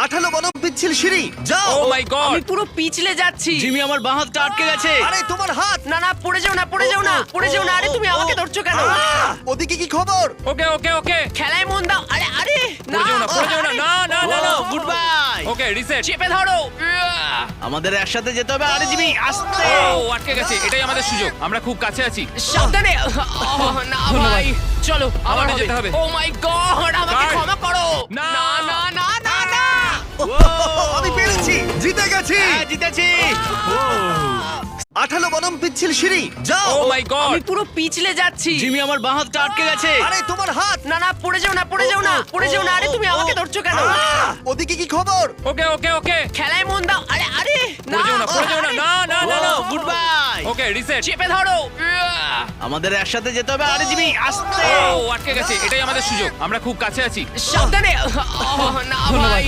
18 বনম পিচ্ছিল সিঁড়ি, যাও। ও মাই গড! আমি পুরো পিছলে যাচ্ছি। জিমি আমার বাঁ হাতটা আটকে গেছে। আরে তোমার হাত। না না, পড়ে যাও না, পড়ে যাও না, পড়ে যাও না। আরে তুমি আমাকে ধরছো কেন? ওদিকে কি খবর? ওকে ওকে ওকে, খেলায় মন দাও। আরে আরে পড়ে যাও না, পড়ে যাও না, না না না না। Good bye. Okay reset. চেপে ধরো। আমাদের একসাথে যেতে হবে। আরে জিমি আস্তে। ও আটকে গেছে, এটাই আমাদের সুযোগ, আমরা খুব কাছে আছি। সাবধানে। না ভাই, চলো আবার আমাকে যেতে হবে। ও মাই গড, আমাকে Guard! ক্ষমা করো। না। না না না না না। আমি পেরেছি, জিতে গেছি। হ্যাঁ, জিতেছি। 18 বনম পিচ্ছিল সিঁড়ি, যাও। ও মাই গড! আমি পুরো পিছলে যাচ্ছি। জিমি আমার বাঁ হাতটা আটকে গেছে। আরে তোমার হাত। না না, পড়ে যাও না, পড়ে যাও না, পড়ে যাও না। আরে তুমি আমাকে ধরছো কেন? ওদিকে কি খবর? ওকে ওকে ওকে, খেলায় মন দাও। আরে আরে পড়ে যাও না, পড়ে যাও না, না না না না। Good bye. Okay reset. চেপে ধরো। আমাদের একসাথে যেতে হবে। আরে জিমি আস্তে। ও আটকে গেছে, এটাই আমাদের সুযোগ, আমরা খুব কাছে আছি। সাবধানে। না ভাই,